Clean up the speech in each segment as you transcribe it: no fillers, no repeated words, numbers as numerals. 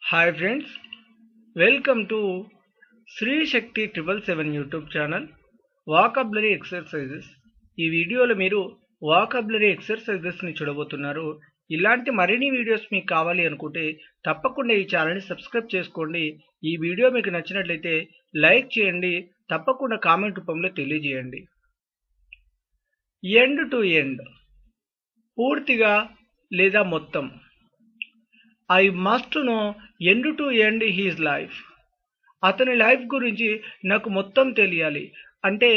Hi friends, welcome to Shri Shakti 777 YouTube channel vocabulary exercises. ఈ వీడియోలో మీరు వాకబులరీ ఎక్సర్సైజెస్ని చూడబోతున్నారు. ఇలాంటి మరిన్ని వీడియోస్ మీకు కావాలి అనుకుంటే తప్పకుండా ఈ ఛానల్ని సబ్స్క్రైబ్ చేసుకోండి. ఈ వీడియో మీకు నచ్చినట్లయితే లైక్ చేయండి, తప్పకుండా కామెంట్ రూపంలో తెలియజేయండి. ఎండ్ టు ఎండ్, పూర్తిగా లేదా మొత్తం. I must know end to end his life. అతని లైఫ్ గురించి నాకు మొత్తం తెలియాలి. అంటే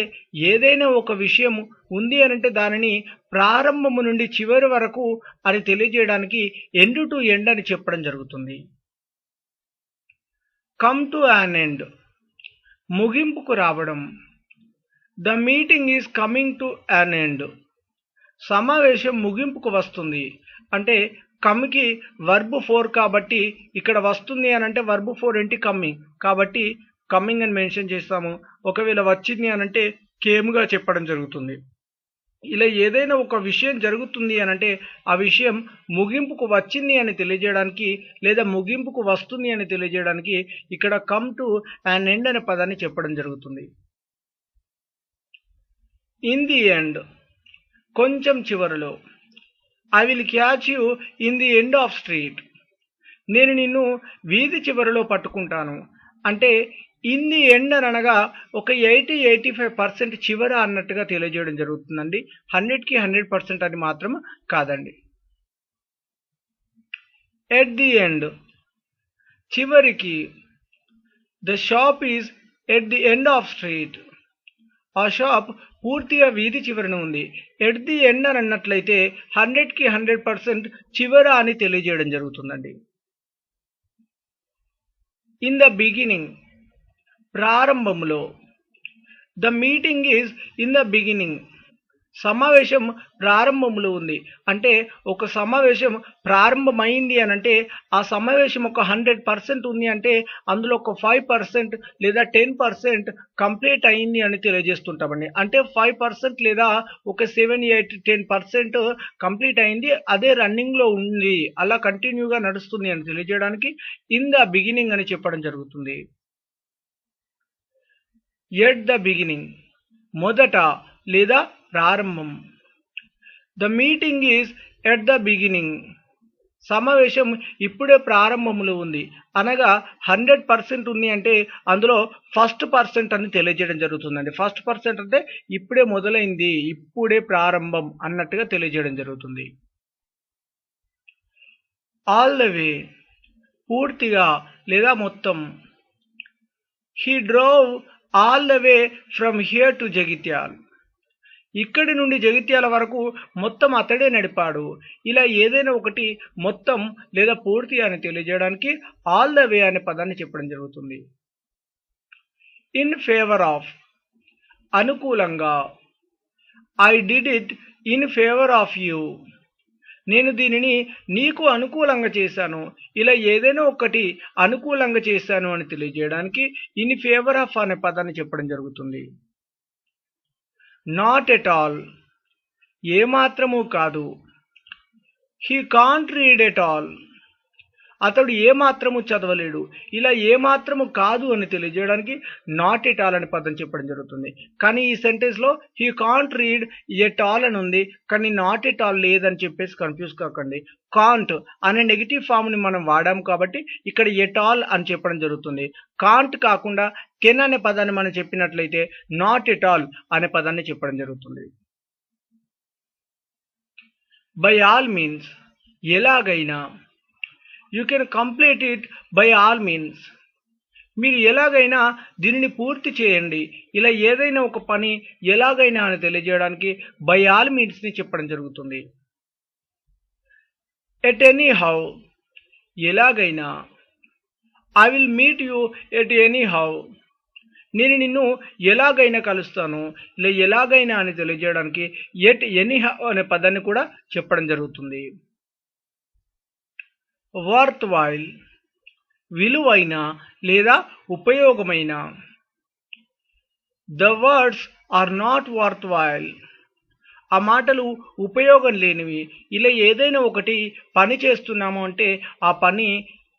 ఏదైనా ఒక విషయం ఉంది అనంటే దానిని ప్రారంభము నుండి చివరి వరకు అని తెలియజేయడానికి ఎండ్ టు ఎండ్ అని చెప్పడం జరుగుతుంది. కమ్ టు యాన్ ఎండ్, ముగింపుకు రావడం. The meeting is coming to an end, సమావేశం ముగింపుకు వస్తుంది. అంటే కమ్కి వర్బ్ 4 కాబట్టి ఇక్కడ వస్తుంది అని అంటే వర్బ్ 4 ఏంటి? కమ్మింగ్. కాబట్టి కమ్మింగ్ అని మెన్షన్ చేస్తాము. ఒకవేళ వచ్చింది అని అంటే కేమ్గా చెప్పడం జరుగుతుంది. ఇలా ఏదైనా ఒక విషయం జరుగుతుంది అని అంటే ఆ విషయం ముగింపుకు వచ్చింది అని తెలియజేయడానికి లేదా ముగింపుకు వస్తుంది అని తెలియజేయడానికి ఇక్కడ కమ్ టు యాన్ ఎండ్ అనే పదాన్ని చెప్పడం జరుగుతుంది. ఇన్ ది ఎండ్, కొంచెం చివరిలో. I will catch you in the end of street, నేను నిన్ను వీధి చివరిలో పట్టుకుంటాను. అంటే ఇన్ ది ఎండ్ అని అనగా ఒక 80-85% చివర అన్నట్టుగా తెలియజేయడం జరుగుతుందండి. 100కి 100% అని మాత్రం కాదండి. ఎట్ ది ఎండ్, చివరికి. The shop is at the end of street, ఆ షాప్ పూర్తిగా వీధి చివరన ఉంది. ఎట్ ది ఎండ్ అని అన్నట్లయితే 100కి 100% చివర అని తెలియజేయడం జరుగుతుందండి. ఇన్ ద బిగినింగ్, ప్రారంభంలో. The meeting is in the beginning, సమావేశం ప్రారంభంలో ఉంది. అంటే ఒక సమావేశం ప్రారంభమైంది అని అంటే ఆ సమావేశం ఒక 100% ఉంది అంటే అందులో ఒక 5% లేదా 10% కంప్లీట్ అయింది అని తెలియజేస్తుంటామండి. అంటే 5% లేదా ఒక 7-8-10% కంప్లీట్ అయింది, అదే రన్నింగ్లో ఉంది, అలా కంటిన్యూగా నడుస్తుంది అని తెలియజేయడానికి ఇన్ ద బిగినింగ్ అని చెప్పడం జరుగుతుంది. ఎట్ ద బిగినింగ్, మొదట లేదా ప్రారంభం. The meeting is at the beginning, సమావేశం ఇప్పుడే ప్రారంభంలో ఉంది అనగా 100% ఉంది అంటే అందులో ఫస్ట్ పర్సెంట్ అని తెలియజేయడం జరుగుతుందండి. ఫస్ట్ పర్సెంట్ అంటే ఇప్పుడే మొదలైంది, ఇప్పుడే ప్రారంభం అన్నట్టుగా తెలియజేయడం జరుగుతుంది. ఆల్ ద వే, పూర్తిగా లేదా మొత్తం. He drove all the way from here to Jagtial, ఇక్కడి నుండి జగిత్యాల వరకు మొత్తం అతడే నడిపాడు. ఇలా ఏదైనా ఒకటి మొత్తం లేదా పూర్తి అని తెలియజేయడానికి ఆల్ ద వే అనే పదాన్ని చెప్పడం జరుగుతుంది. ఇన్ ఫేవర్ ఆఫ్, అనుకూలంగా. I did it in favour of you, నేను దీనిని నీకు అనుకూలంగా చేశాను. ఇలా ఏదైనా ఒకటి అనుకూలంగా చేశాను అని తెలియజేయడానికి ఇన్ ఫేవర్ ఆఫ్ అనే పదాన్ని చెప్పడం జరుగుతుంది. నాట్ ఎట్ ఆల్, ఏమాత్రము కాదు. He can't read at all, అతడు ఏమాత్రము చదవలేడు. ఇలా ఏమాత్రము కాదు అని తెలియజేయడానికి నాట్ ఎట్ ఆల్ అనే పదం చెప్పడం జరుగుతుంది. కానీ ఈ సెంటెన్స్లో he can't read at all అని ఉంది, కానీ నాట్ ఎట్ ఆల్ లేదని చెప్పేసి కన్ఫ్యూజ్ కాకండి. కాంట్ అనే నెగిటివ్ ఫామ్ని మనం వాడాము కాబట్టి ఇక్కడ ఎట్ ఆల్ అని చెప్పడం జరుగుతుంది. కాంట్ కాకుండా కెన్ అనే పదాన్ని మనం చెప్పినట్లయితే నాట్ ఎట్ ఆల్ అనే పదాన్ని చెప్పడం జరుగుతుంది. బై ఆల్ మీన్స్, ఎలాగైనా. You can complete it by all means, మీరు ఎలాగైనా దీనిని పూర్తి చేయండి. ఇలా ఏదైనా ఒక పని ఎలాగైనా అని తెలియజేయడానికి బై ఆల్ మీన్స్ని చెప్పడం జరుగుతుంది. ఎట్ ఎనీ హౌ, ఎలాగైనా. I will meet you at any how, నేను నిన్ను ఎలాగైనా కలుస్తాను. ఇలా ఎలాగైనా అని తెలియజేయడానికి ఎట్ ఎనీ హౌ అనే పదాన్ని కూడా చెప్పడం జరుగుతుంది. వర్త్ వైల్, విలువైన లేదా ఉపయోగమైన. The words are not worthwhile, ఆ మాటలు ఉపయోగం లేనివి. ఇలా ఏదైనా ఒకటి పని చేస్తున్నాము అంటే ఆ పని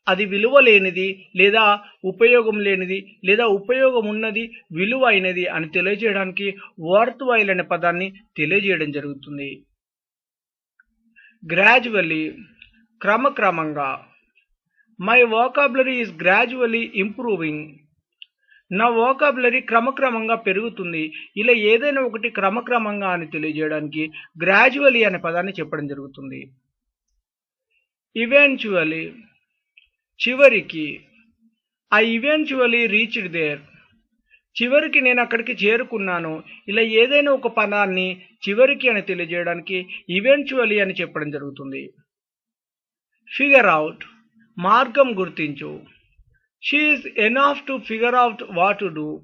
అది విలువ లేనిది లేదా ఉపయోగం లేనిది లేదా ఉపయోగం ఉన్నది విలువ అయినది అని తెలియజేయడానికి వర్త్ వైల్ అనే పదాన్ని తెలియజేయడం జరుగుతుంది. గ్రాడ్యువల్లీ క్రమక్రమంగా. My vocabulary is gradually improving. నా వోకాబులరీ క్రమక్రమంగా పెరుగుతుంది. ఇలా ఏదైనా ఒకటి క్రమక్రమంగా అని తెలియజేయడానికి గ్రాడ్యువల్లీ అనే పదాన్ని చెప్పడం జరుగుతుంది. ఈవెన్చువల్లీ చివరికి. I eventually reached there. చివరికి నేను అక్కడికి చేరుకున్నాను. ఇలా ఏదైనా ఒక పదాన్ని చివరికి అని తెలియజేయడానికి ఈవెన్చువల్లీ అని చెప్పడం జరుగుతుంది. ఫిగర్ అవుట్ మార్గం గుర్తించు. She is enough to figure out what to do.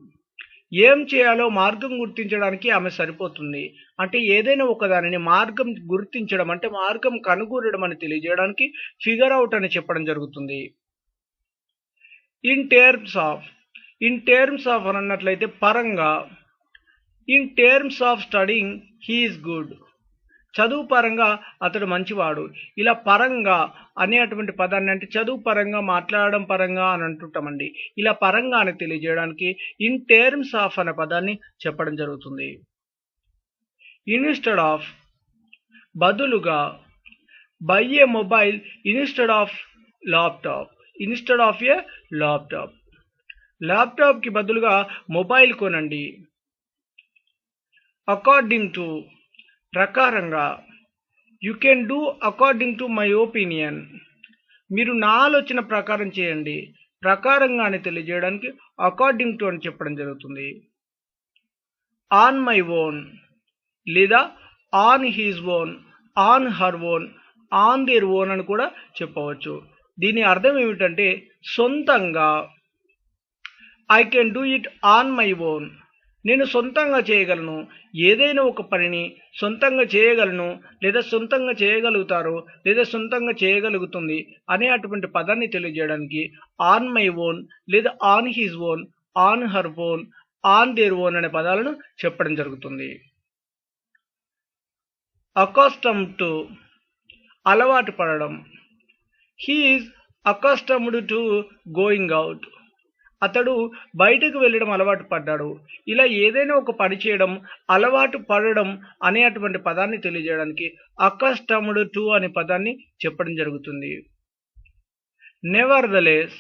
ఏం చేయాలో మార్గం గుర్తించడానికి ఆమె సరిపోతుంది. అంటే ఏదైనా ఒక దానిని మార్గం గుర్తించడం అంటే మార్గం కనుగొనడం అని తెలియజేయడానికి ఫిగర్ అవుట్ అని చెప్పడం జరుగుతుంది. ఇన్ టర్మ్స్ ఆఫ్ అన్నట్లయితే పరంగా. In terms of studying he is good. చదువు పరంగా అతడు మంచివాడు. ఇలా పరంగా అనేటువంటి పదాన్ని అంటే చదువు పరంగా మాట్లాడడం పరంగా అని అంటుంటామండి. ఇలా పరంగా అని తెలియజేయడానికి ఇన్ టర్మ్స్ ఆఫ్ అనే పదాన్ని చెప్పడం జరుగుతుంది. ఇన్స్టెడ్ ఆఫ్ బదులుగా. By A mobile instead of laptop. Instead of A laptop. Laptop కి బదులుగా మొబైల్ కొనండి. అకార్డింగ్ టు ప్రకారంగా. You can do according to my opinion. మీరు నా ఆలోచన ప్రకారం చేయండి. ప్రకారంగా అని తెలియజేయడానికి అకార్డింగ్ టు అని చెప్పడం జరుగుతుంది. ఆన్ మై ఓన్ లేదా on his own, on her own, on their own అని కూడా చెప్పవచ్చు. దీని అర్థం ఏమిటంటే సొంతంగా. I can do it on my own. నేను సొంతంగా చేయగలను. ఏదైనా ఒక పనిని సొంతంగా చేయగలను లేదా సొంతంగా చేయగలుగుతారు లేదా సొంతంగా చేయగలుగుతుంది అనే అటువంటి పదాన్ని తెలియజేయడానికి ఆన్ మై ఓన్ లేదా on his own, on her own, on their own అనే పదాలను చెప్పడం జరుగుతుంది. అకస్టమ్ టు అలవాటు పడడం. He is accustomed to going out. అతడు బయటకు వెళ్ళడం అలవాటు పడ్డాడు. ఇలా ఏదైనా ఒక పని చేయడం అలవాటు పడడం అనేటువంటి పదాన్ని తెలియజేయడానికి అకస్టమ్డ్ టు అనే పదాన్ని చెప్పడం జరుగుతుంది. నెవర్ ద లెస్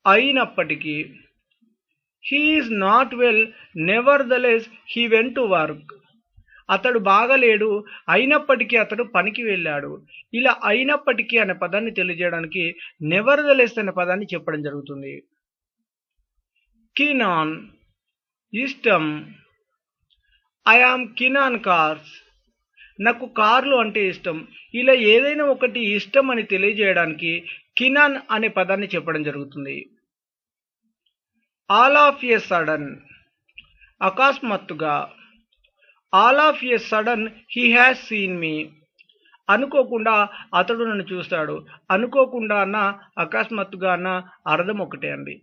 అయినప్పటికీ. He is not well never the less he went to work. అతడు బాగలేడు అయినప్పటికీ అతడు పనికి వెళ్ళాడు. ఇలా అయినప్పటికీ అనే పదాన్ని తెలియజేయడానికి నెవర్ ద లెస్ అనే పదాన్ని చెప్పడం జరుగుతుంది. keen on ఇష్టం. I am keen on cars. నాకు కార్లు అంటే ఇష్టం. ఇలా ఏదైనా ఒకటి ఇష్టం అని తెలియజేయడానికి keen on అనే పదాన్ని చెప్పడం జరుగుతుంది. ఆల్ ఆఫ్ ఏ సడన్ అకస్మాత్తుగా. All of a sudden he has seen me. అనుకోకుండా అతడు నన్ను చూస్తాడు. అనుకోకుండా అన్న అకస్మాత్తుగా అన్న అర్థం ఒకటే అండి.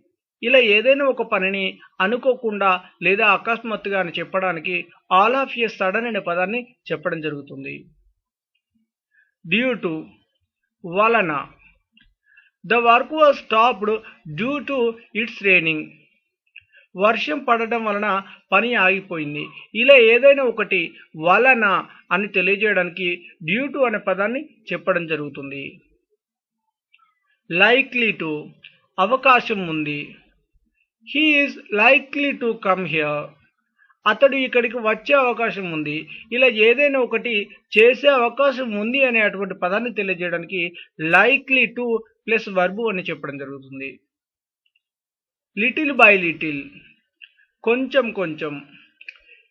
ఇలా ఏదైనా ఒక పనిని అనుకోకుండా లేదా అకస్మాత్తుగా అని చెప్పడానికి ఆల్ ఆఫ్ ఏ సడన్ అనే పదాన్ని చెప్పడం జరుగుతుంది. డ్యూ టు వలన. The work was stopped due to it's raining. వర్షం పడటం వలన పని ఆగిపోయింది. ఇలా ఏదైనా ఒకటి వలన అని తెలియజేయడానికి డ్యూ టు అనే పదాన్ని చెప్పడం జరుగుతుంది. లైక్లీ టు అవకాశం ఉంది. He is likely to come here. అతడు ఇక్కడికి వచ్చే అవకాశం ఉంది. ఇలా ఏదైనా ఒకటి చేసే అవకాశం ఉంది అనే అటువంటి పదాన్ని తెలియజేయడానికి లైక్లీ టు ప్లస్ వర్బు అని చెప్పడం జరుగుతుంది. లిటిల్ బై లిటిల్ కొంచెం కొంచెం.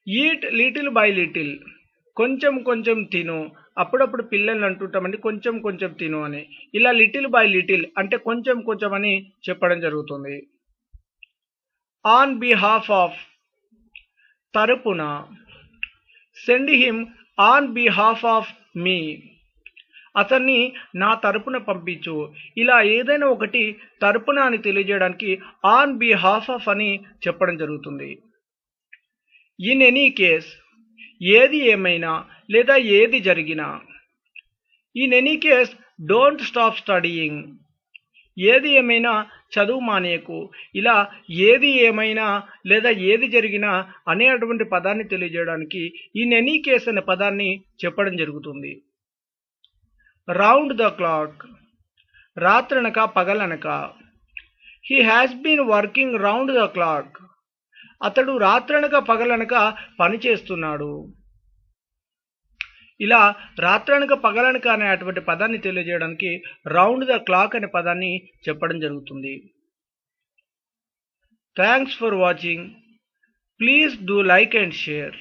ఈట్ లిటిల్ బై లిటిల్ కొంచెం కొంచెం తిను. అప్పుడప్పుడు పిల్లల్ని అంటుంటామండి కొంచెం కొంచెం తిను అని. ఇలా లిటిల్ బై లిటిల్ అంటే కొంచెం కొంచెం అని చెప్పడం జరుగుతుంది. ఆన్ బిహాఫ్ ఆఫ్ తరపున. Send him on behalf of me. అతన్ని నా తరపున పంపించు. ఇలా ఏదైనా ఒకటి తరపున అని తెలియజేయడానికి ఆన్ బిహాఫ్ ఆఫ్ అని చెప్పడం జరుగుతుంది. ఇన్ ఎనీ కేస్ ఏది ఏమైనా లేదా ఏది జరిగినా. In any case don't stop studying. ఏది ఏమైనా చదువు మానేయకు. ఇలా ఏది ఏమైనా లేదా ఏది జరిగినా అనేటువంటి పదాన్ని తెలియజేయడానికి ఇన్ ఎనీ కేస్ అనే పదాన్ని చెప్పడం జరుగుతుంది. రౌండ్ ద క్లాక్, రాత్రనక పగలనక. He has been working round the clock, అతడు రాత్రనక పగలనక పని చేస్తున్నాడు. ఇలా రాత్రనక పగలనక అనేటువంటి పదాన్ని తెలియజేయడానికి రౌండ్ ద క్లాక్ అనే పదాన్ని చెప్పడం జరుగుతుంది. Thanks for watching. Please do like and share.